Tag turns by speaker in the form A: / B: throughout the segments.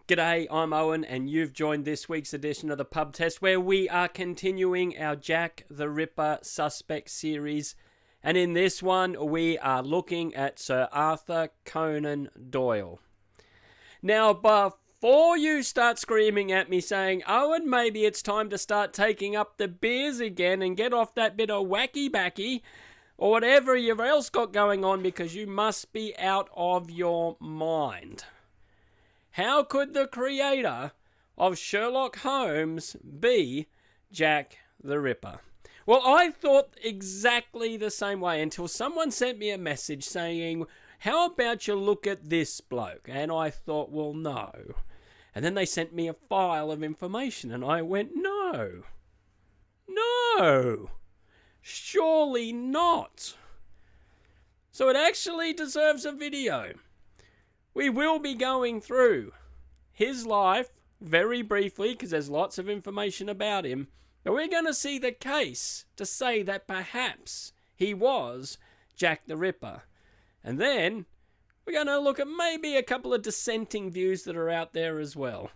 A: G'day, I'm Owen, and you've joined this week's edition of the Pub Test, where we are continuing our Jack the Ripper suspect series. And in this one, we are looking at Sir Arthur Conan Doyle. Now, before you start screaming at me saying, Owen, maybe it's time to start taking up the beers again and get off that bit of wacky-backy, or whatever you've else got going on, because you must be out of your mind. How could the creator of Sherlock Holmes be Jack the Ripper? Well, I thought exactly the same way until someone sent me a message saying, how about you look at this bloke? And I thought, well, no. And then they sent me a file of information and I went, no, surely not. So it actually deserves a video. We will be going through his life very briefly because there's lots of information about him. But we're going to see the case to say that perhaps he was Jack the Ripper. And then we're going to look at maybe a couple of dissenting views that are out there as well.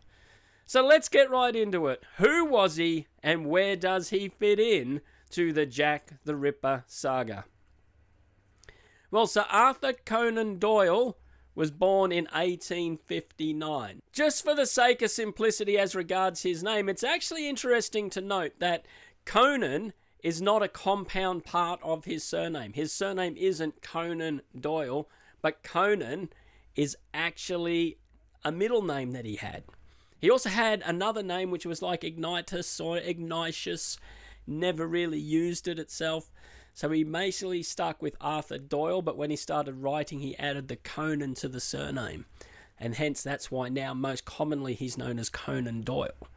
A: So let's get right into it. Who was he and where does he fit in to the Jack the Ripper saga? Well, Sir Arthur Conan Doyle was born in 1859. Just for the sake of simplicity as regards his name, it's actually interesting to note that Conan is not a compound part of his surname. His surname isn't Conan Doyle, but Conan is actually a middle name that he had. He also had another name which was like Ignitus or Ignatius, never really used it itself. So he basically stuck with Arthur Doyle, but when he started writing, he added the Conan to the surname. And hence, that's why now most commonly he's known as Conan Doyle.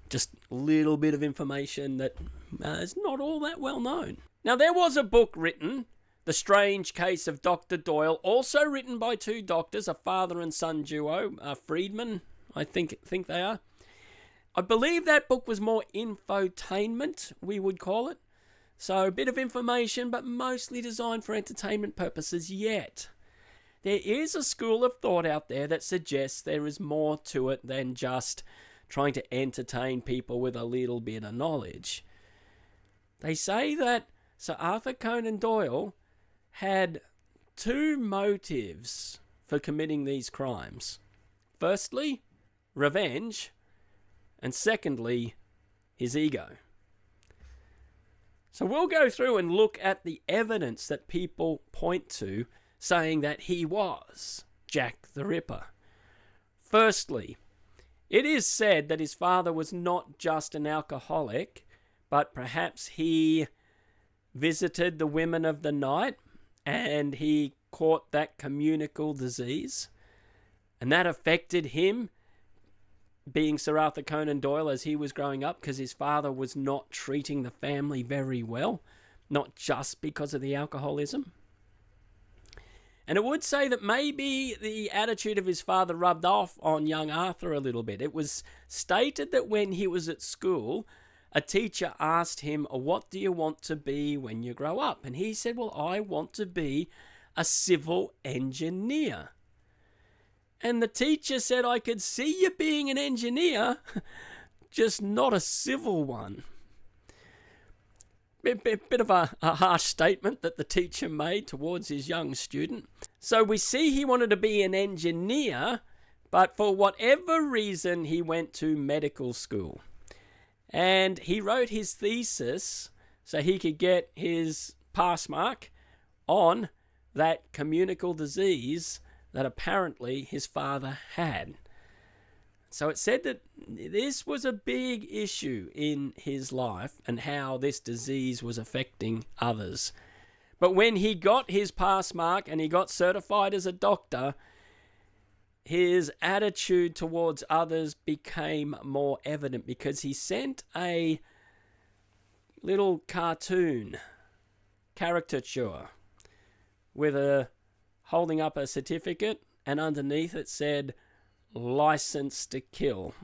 A: Just a little bit of information that is not all that well known. Now, there was a book written, The Strange Case of Dr. Doyle, also written by two doctors, a father and son duo, Friedman, I think they are. I believe that book was more infotainment, we would call it. So a bit of information, but mostly designed for entertainment purposes yet. There is a school of thought out there that suggests there is more to it than just trying to entertain people with a little bit of knowledge. They say that Sir Arthur Conan Doyle had two motives for committing these crimes. Firstly, revenge, and secondly, his ego. So we'll go through and look at the evidence that people point to saying that he was Jack the Ripper. Firstly, it is said that his father was not just an alcoholic, but perhaps he visited the women of the night and he caught that communicable disease, and that affected him being Sir Arthur Conan Doyle as he was growing up, because his father was not treating the family very well, not just because of the alcoholism. And it would say that maybe the attitude of his father rubbed off on young Arthur a little bit. It was stated that when he was at school, a teacher asked him, what do you want to be when you grow up? And he said, well, I want to be a civil engineer. And the teacher said, I could see you being an engineer, just not a civil one. Bit of a harsh statement that the teacher made towards his young student. So we see he wanted to be an engineer, but for whatever reason, he went to medical school. And he wrote his thesis so he could get his pass mark on that communicable disease that apparently his father had. So it said that this was a big issue in his life and how this disease was affecting others. But when he got his pass mark and he got certified as a doctor, his attitude towards others became more evident because he sent a little cartoon caricature with a holding up a certificate, and underneath it said, "License to kill."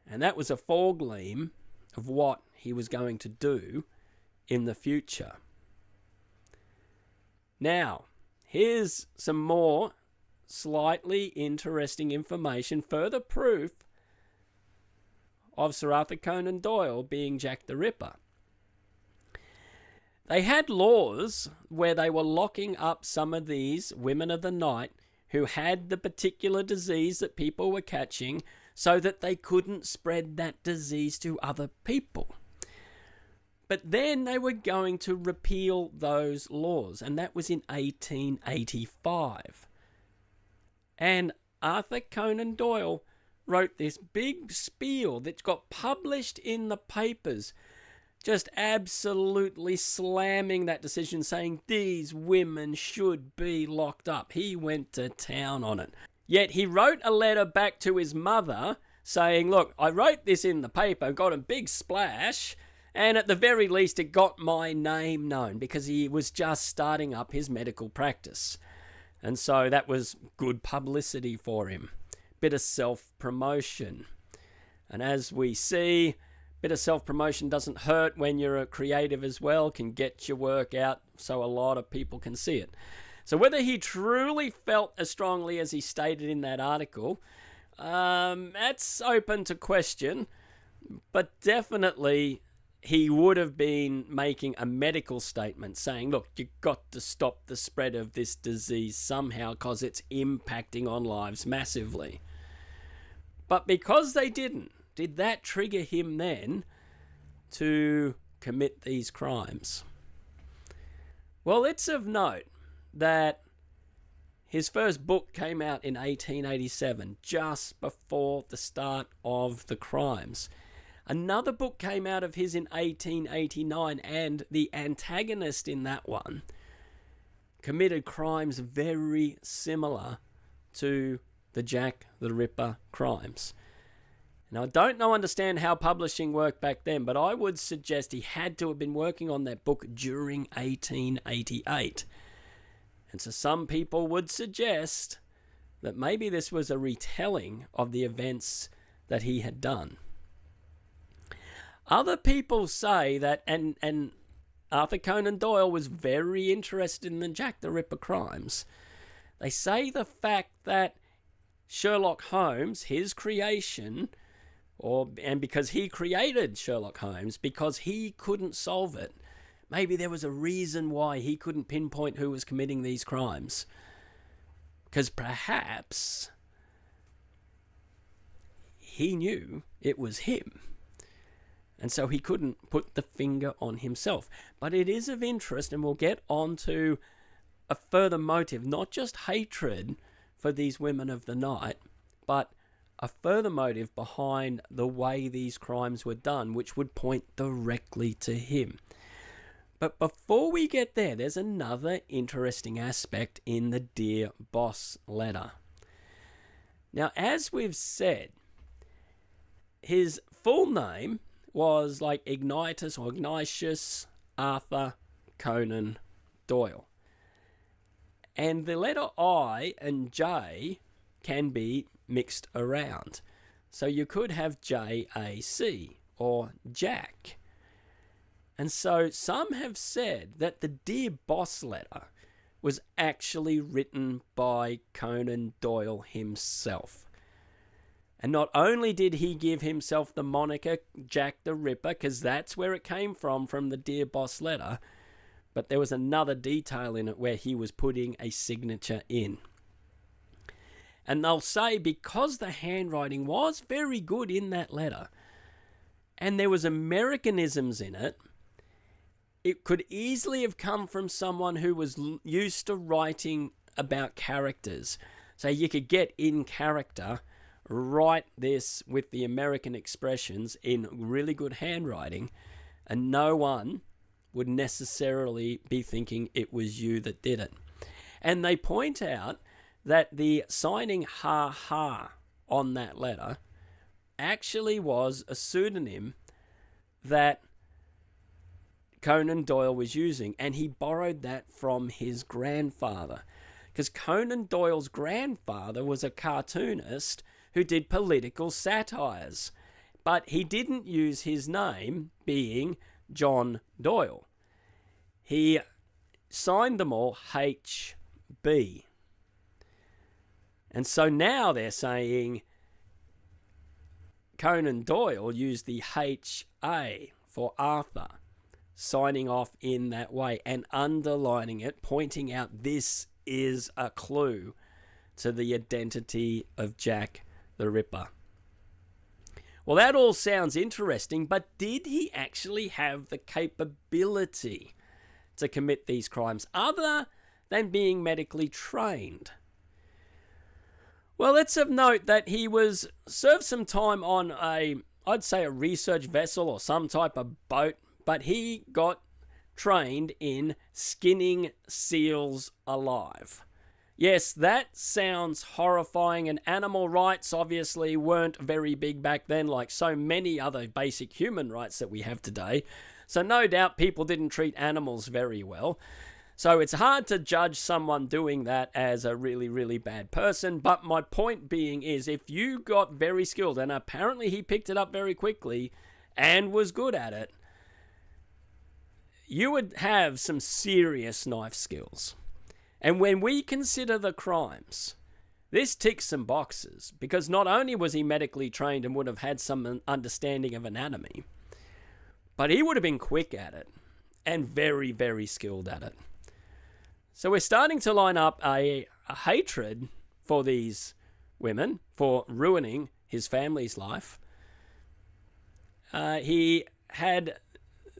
A: And that was a foregleam of what he was going to do in the future. Now, here's some more slightly interesting information, further proof of Sir Arthur Conan Doyle being Jack the Ripper. They had laws where they were locking up some of these women of the night who had the particular disease that people were catching so that they couldn't spread that disease to other people. But then they were going to repeal those laws, and that was in 1885. And Arthur Conan Doyle wrote this big spiel that got published in the papers, just absolutely slamming that decision, saying these women should be locked up. He went to town on it. Yet he wrote a letter back to his mother saying, look, I wrote this in the paper, got a big splash, and at the very least it got my name known because he was just starting up his medical practice. And so that was good publicity for him. Bit of self-promotion. And as we see, bit of self-promotion doesn't hurt when you're a creative as well, can get your work out so a lot of people can see it. So whether he truly felt as strongly as he stated in that article, that's open to question, but definitely he would have been making a medical statement saying, look, you've got to stop the spread of this disease somehow because it's impacting on lives massively. But because they didn't, did that trigger him then to commit these crimes? Well, it's of note that his first book came out in 1887, just before the start of the crimes. Another book came out of his in 1889, and the antagonist in that one committed crimes very similar to the Jack the Ripper crimes. Now, I don't understand how publishing worked back then, but I would suggest he had to have been working on that book during 1888. And so some people would suggest that maybe this was a retelling of the events that he had done. Other people say that, and Arthur Conan Doyle was very interested in the Jack the Ripper crimes. They say the fact that Sherlock Holmes, his creation, and because he created Sherlock Holmes, because he couldn't solve it, maybe there was a reason why he couldn't pinpoint who was committing these crimes. Because perhaps he knew it was him. And so he couldn't put the finger on himself. But it is of interest, and we'll get on to a further motive, not just hatred for these women of the night, but a further motive behind the way these crimes were done, which would point directly to him. But before we get there, there's another interesting aspect in the Dear Boss letter. Now, as we've said, his full name was like Ignatius or Ignatius Arthur Conan Doyle. And the letter I and J can be mixed around. So you could have J-A-C or Jack. And so some have said that the Dear Boss letter was actually written by Conan Doyle himself. And not only did he give himself the moniker Jack the Ripper, because that's where it came from the Dear Boss letter, but there was another detail in it where he was putting a signature in. And they'll say because the handwriting was very good in that letter, and there was Americanisms in it, it could easily have come from someone who was used to writing about characters. So you could get in character, write this with the American expressions in really good handwriting, and no one would necessarily be thinking it was you that did it. And they point out that the signing ha ha on that letter actually was a pseudonym that Conan Doyle was using, and he borrowed that from his grandfather, because Conan Doyle's grandfather was a cartoonist who did political satires, but he didn't use his name being John Doyle. He signed them all HB. And so now they're saying Conan Doyle used the HA for Arthur, signing off in that way and underlining it, pointing out this is a clue to the identity of Jack the Ripper. Well, that all sounds interesting, but did he actually have the capability to commit these crimes other than being medically trained? Well, let's have note that he served some time on I'd say a research vessel or some type of boat, but he got trained in skinning seals alive. Yes, that sounds horrifying, and animal rights obviously weren't very big back then, like so many other basic human rights that we have today. So no doubt people didn't treat animals very well. So it's hard to judge someone doing that as a really, really bad person. But my point being is, if you got very skilled, and apparently he picked it up very quickly and was good at it, you would have some serious knife skills. And when we consider the crimes, this ticks some boxes, because not only was he medically trained and would have had some understanding of anatomy, but he would have been quick at it and very, very skilled at it. So we're starting to line up a hatred for these women for ruining his family's life. He had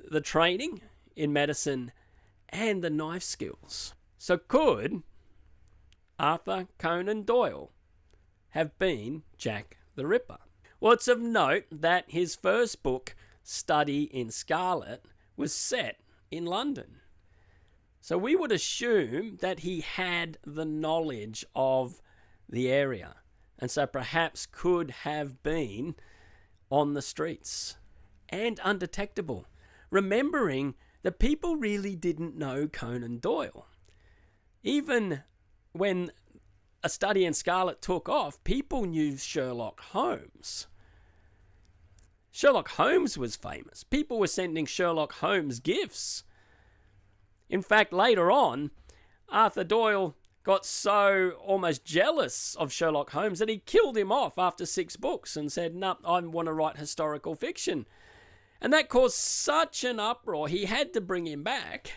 A: the training in medicine and the knife skills. So could Arthur Conan Doyle have been Jack the Ripper? Well, it's of note that his first book, Study in Scarlet, was set in London. So we would assume that he had the knowledge of the area, and so perhaps could have been on the streets and undetectable, remembering that people really didn't know Conan Doyle. Even when A Study in Scarlet took off, people knew Sherlock Holmes. Sherlock Holmes was famous. People were sending Sherlock Holmes gifts. In fact, later on, Arthur Doyle got so almost jealous of Sherlock Holmes that he killed him off after 6 books and said, "No, I want to write historical fiction." And that caused such an uproar, he had to bring him back.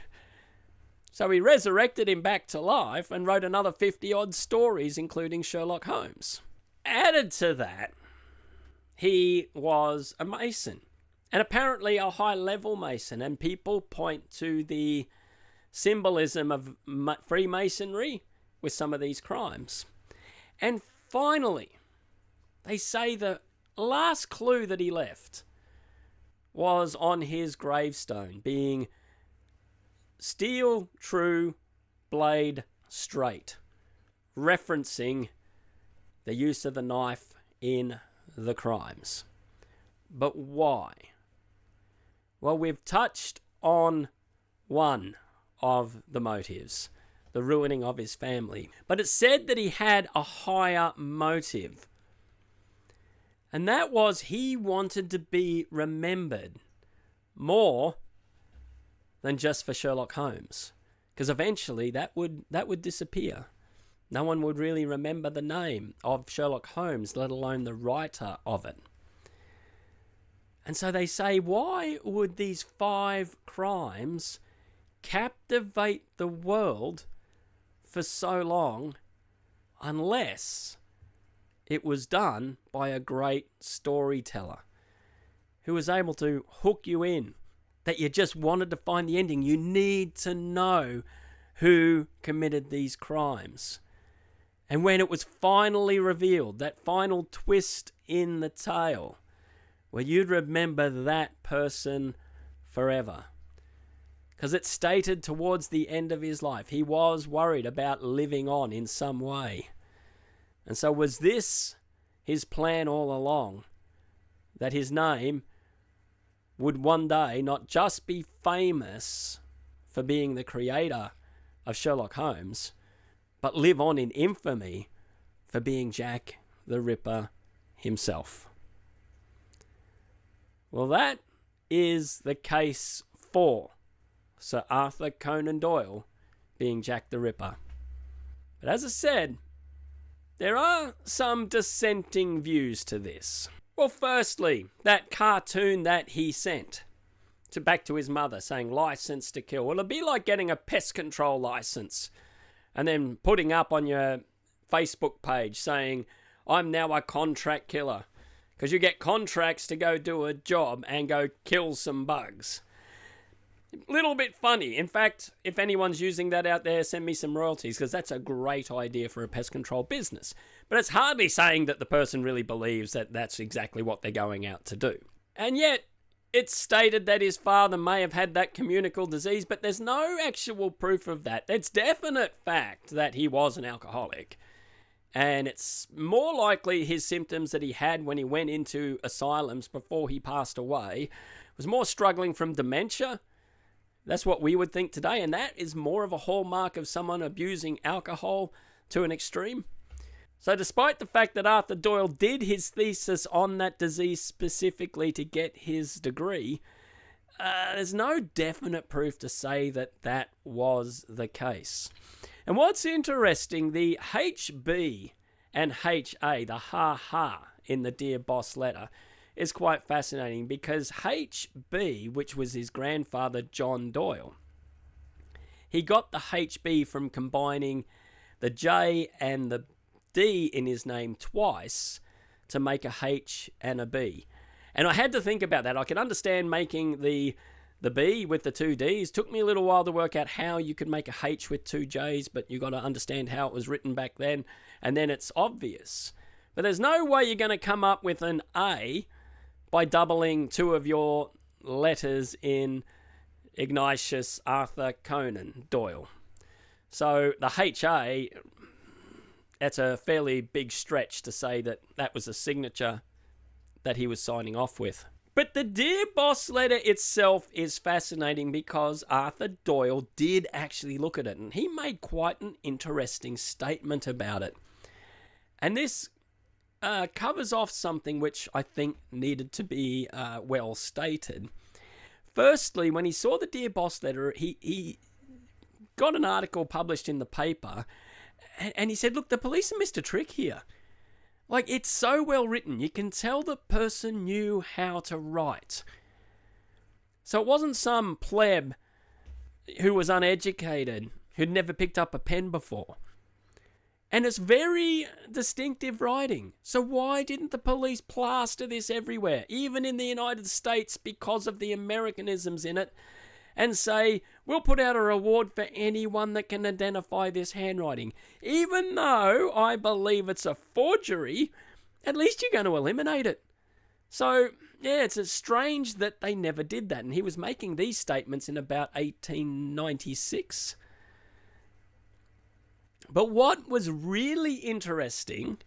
A: So he resurrected him back to life and wrote another 50-odd stories, including Sherlock Holmes. Added to that, he was a Mason, and apparently a high-level Mason, and people point to the symbolism of Freemasonry with some of these crimes. And finally, they say the last clue that he left was on his gravestone, being "Steel true, blade straight," referencing the use of the knife in the crimes. But why? Well, we've touched on one of the motives, the ruining of his family. But it's said that he had a higher motive. And that was he wanted to be remembered more than just for Sherlock Holmes. Because eventually that would disappear. No one would really remember the name of Sherlock Holmes, let alone the writer of it. And so they say, why would these 5 crimes captivate the world for so long unless it was done by a great storyteller who was able to hook you in, that you just wanted to find the ending. You need to know who committed these crimes. And when it was finally revealed, that final twist in the tale, well, you'd remember that person forever. Because it's stated towards the end of his life, he was worried about living on in some way. And so was this his plan all along? That his name would one day not just be famous for being the creator of Sherlock Holmes, but live on in infamy for being Jack the Ripper himself. Well, that is the case for Sir Arthur Conan Doyle being Jack the Ripper. But as I said, There are some dissenting views to this. Well, firstly, that cartoon that he sent back to his mother saying license to kill. Well, it'd be like getting a pest control license and then putting up on your Facebook page saying, I'm now a contract killer. Because you get contracts to go do a job and go kill some bugs. Little bit funny. In fact, if anyone's using that out there, send me some royalties, because that's a great idea for a pest control business. But it's hardly saying that the person really believes that that's exactly what they're going out to do. And yet, it's stated that his father may have had that communicable disease, but there's no actual proof of that. It's definite fact that he was an alcoholic. And it's more likely his symptoms that he had when he went into asylums before he passed away was more struggling from dementia. That's what we would think today, and that is more of a hallmark of someone abusing alcohol to an extreme. So despite the fact that Arthur Doyle did his thesis on that disease specifically to get his degree, there's no definite proof to say that that was the case. And what's interesting, the HB and HA, the ha-ha in the Dear Boss letter, is quite fascinating because HB, which was his grandfather John Doyle, he got the HB from combining the J and the D in his name twice to make a H and a B. And I had to think about that. I could understand making the B with the two Ds. Took me a little while to work out how you could make a H with two Js, but you got to understand how it was written back then, and then it's obvious. But there's no way you're going to come up with an A by doubling two of your letters in Ignatius Arthur Conan Doyle. So the HA, that's a fairly big stretch to say that that was a signature that he was signing off with. But the Dear Boss letter itself is fascinating because Arthur Doyle did actually look at it, and he made quite an interesting statement about it. And this covers off something which I think needed to be well stated. Firstly, when he saw the Dear Boss letter, he got an article published in the paper, and he said, look, the police missed a trick here. Like, it's so well written, you can tell the person knew how to write. So it wasn't some pleb who was uneducated, who'd never picked up a pen before. And it's very distinctive writing. So why didn't the police plaster this everywhere, even in the United States, because of the Americanisms in it, and say, we'll put out a reward for anyone that can identify this handwriting. Even though I believe it's a forgery, at least you're going to eliminate it. So, yeah, it's strange that they never did that. And he was making these statements in about 1896. But what was really interesting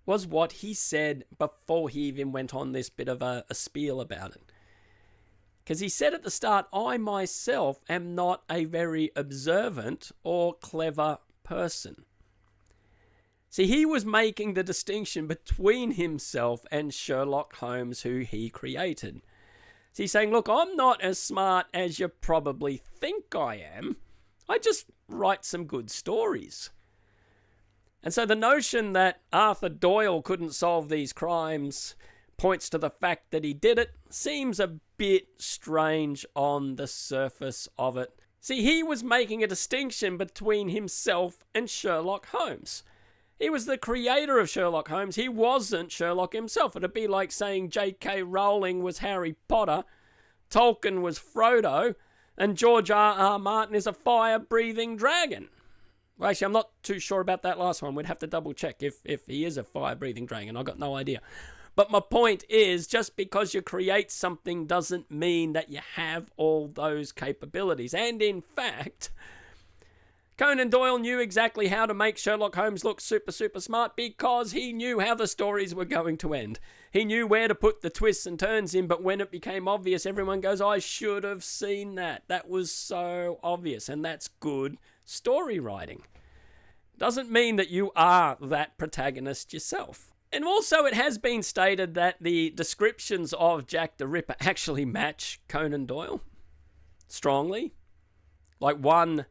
A: was what he said before he even went on this bit of a spiel about it. Because he said at the start, I myself am not a very observant or clever person. See, he was making the distinction between himself and Sherlock Holmes, who he created. So he's saying, look, I'm not as smart as you probably think I am. I just write some good stories. And so the notion that Arthur Doyle couldn't solve these crimes points to the fact that he did it seems a bit strange on the surface of it. See, he was making a distinction between himself and Sherlock Holmes. He was the creator of Sherlock Holmes. He wasn't Sherlock himself. It'd be like saying J.K. Rowling was Harry Potter, Tolkien was Frodo, and George R.R. Martin is a fire-breathing dragon. Well, actually, I'm not too sure about that last one. We'd have to double check if he is a fire-breathing dragon. I've got no idea. But my point is, just because you create something doesn't mean that you have all those capabilities. And in fact, Conan Doyle knew exactly how to make Sherlock Holmes look super, super smart because he knew how the stories were going to end. He knew where to put the twists and turns in, but when it became obvious, everyone goes, I should have seen that. That was so obvious, and that's good story writing. Doesn't mean that you are that protagonist yourself. And also it has been stated that the descriptions of Jack the Ripper actually match Conan Doyle strongly. Like one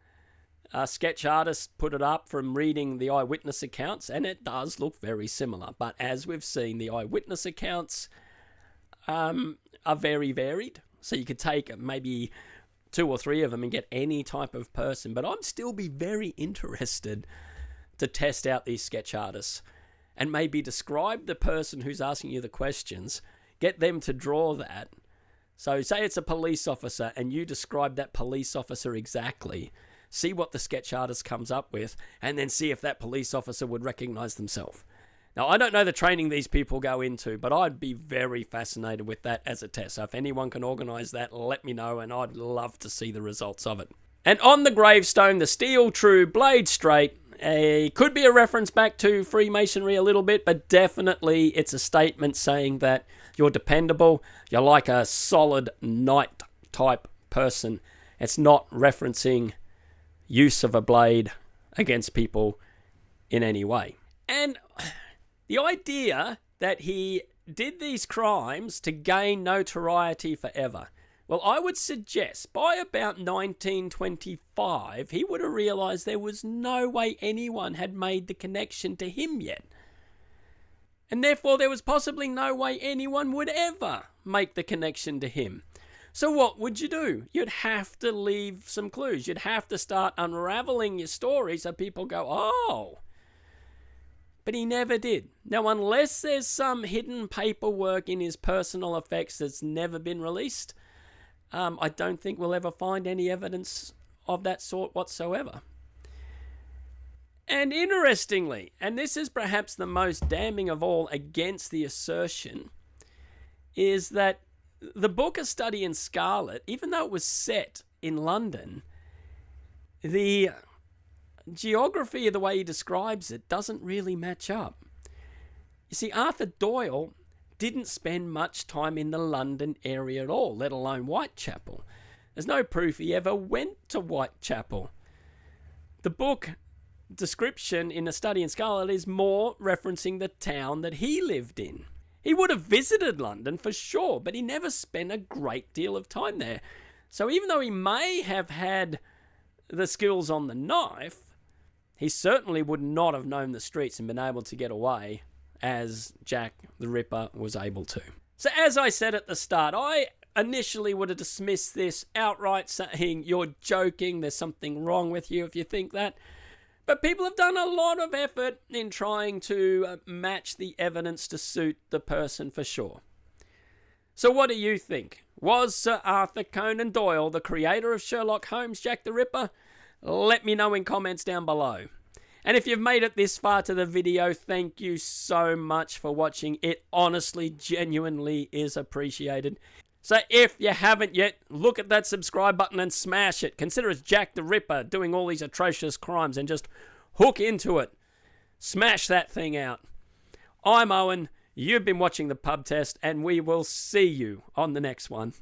A: sketch artists put it up from reading the eyewitness accounts, and it does look very similar. But as we've seen, the eyewitness accounts are very varied. So you could take maybe 2 or 3 of them and get any type of person. But I'd still be very interested to test out these sketch artists and maybe describe the person who's asking you the questions, get them to draw that. So say it's a police officer and you describe that police officer exactly. See what the sketch artist comes up with, and then see if that police officer would recognize themselves. Now, I don't know the training these people go into, but I'd be very fascinated with that as a test. So if anyone can organise that, let me know, and I'd love to see the results of it. And on the gravestone, the steel true, blade straight, could be a reference back to Freemasonry a little bit, but definitely it's a statement saying that you're dependable, you're like a solid knight type person. It's not referencing use of a blade against people in any way. And the idea that he did these crimes to gain notoriety forever. Well, I would suggest by about 1925, he would have realised there was no way anyone had made the connection to him yet. And therefore, there was possibly no way anyone would ever make the connection to him. So what would you do? You'd have to leave some clues. You'd have to start unraveling your story so people go, oh. But he never did. Now, unless there's some hidden paperwork in his personal effects that's never been released, I don't think we'll ever find any evidence of that sort whatsoever. And interestingly, and this is perhaps the most damning of all against the assertion, is that the book A Study in Scarlet, even though it was set in London, the geography of the way he describes it doesn't really match up. You see, Arthur Doyle didn't spend much time in the London area at all, let alone Whitechapel. There's no proof he ever went to Whitechapel. The book description in A Study in Scarlet is more referencing the town that he lived in. He would have visited London for sure, but he never spent a great deal of time there. So even though he may have had the skills on the knife, he certainly would not have known the streets and been able to get away as Jack the Ripper was able to. So as I said at the start, I initially would have dismissed this outright, saying you're joking, there's something wrong with you if you think that. But people have done a lot of effort in trying to match the evidence to suit the person for sure. So what do you think? Was Sir Arthur Conan Doyle the creator of Sherlock Holmes, Jack the Ripper? Let me know in comments down below. And if you've made it this far to the video, thank you so much for watching. It honestly, genuinely is appreciated. So if you haven't yet, look at that subscribe button and smash it. Consider it's Jack the Ripper doing all these atrocious crimes and just hook into it. Smash that thing out. I'm Owen. You've been watching The Pub Test, and we will see you on the next one.